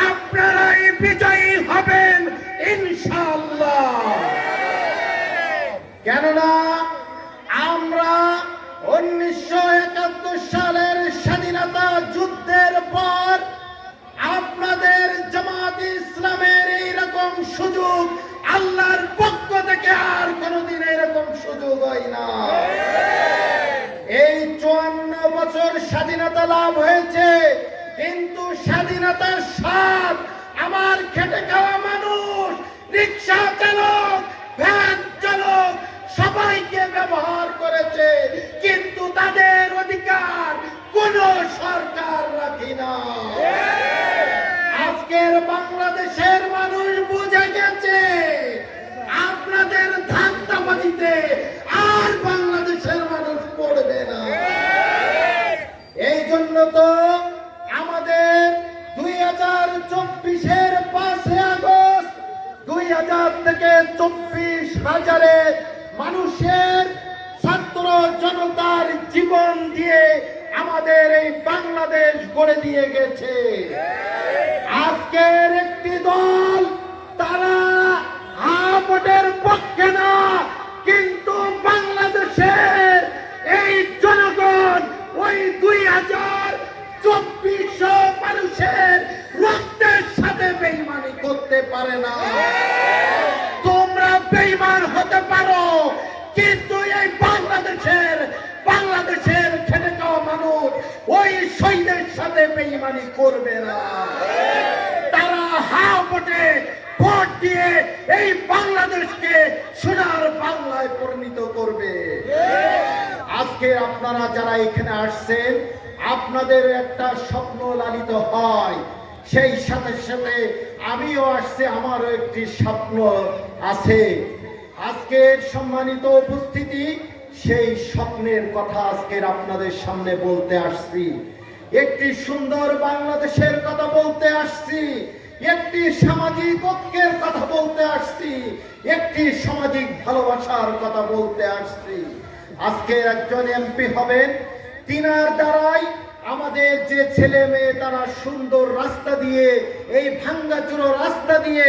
আপনারাই বিজয়ী হবেন ইনশাআল্লাহ। কেননা আমরা 1971 সালের স্বাধীনতা যুদ্ধের পর আপনাদের জামাত ইসলামের এইরকম সুযোগ আল্লাহর পক্ষ থেকে আর কোনোদিন এরকম সুযোগ হয় না। এই 54 বছর স্বাধীনতা লাভ হয়েছে, কিন্তু স্বাধীনতার স্বাদ আমার খেটে খাওয়া মানুষ, রিক্সা চালক, ভ্যান চালক সবাইকে ব্যবহার করেছে, কিন্তু তাদের অধিকার কোন সরকার রাখে না। আজকের বাংলাদেশের মানুষ বুঝে গেছে আপনাদের ধান্দাবাজিতে আর বাংলাদেশের মানুষ পড়বে না। এই জন্য তো আমাদের 2024-এর 5 আগস্ট 2000 থেকে 24,000 মানুষের ছাত্র জনতার জীবন দিয়ে আমাদের এই বাংলাদেশ গড়ে দিয়ে গেছে। আজকের একটি দল তারা ভোটের পক্ষে না, কিন্তু বাংলাদেশের এই জনগণ ওই 2024 মানুষের রক্তের সাথে বেঈমানি করতে পারে না। তোমরা বেঈমান হতে পারো, কিন্তু এই বাংলাদেশের খেটে খাওয়া মানুষ ওই শহীদের সাথে বেঈমানি করবে না। তারা ভোটে ভোট দিয়ে এই বাংলাদেশকে সোনার বাংলায় পরিণত করবে। আজকে আপনারা যারা এখানে আসছেন, আপনাদের একটা স্বপ্ন লালিত হয়, সেই সাথে সাথে আমিও আসছে, আমারও একটি স্বপ্ন আছে। আজকের সম্মানিত উপস্থিতি, সেই স্বপ্নের কথা আজকের আপনাদের সামনে বলতে আসছি। একটি সুন্দর বাংলাদেশের কথা বলতে আসছি, একটি সামাজিক ঐক্যের কথা বলতে আসছি, একটি সামাজিক ভালোবাসার কথা বলতে আসছি। আজকে একজন এমপি হবেন, তিনার দ্বারাই আমাদের যে ছেলে মেয়ে তারা সুন্দর রাস্তা দিয়ে, এই ভাঙ্গাচুরো রাস্তা দিয়ে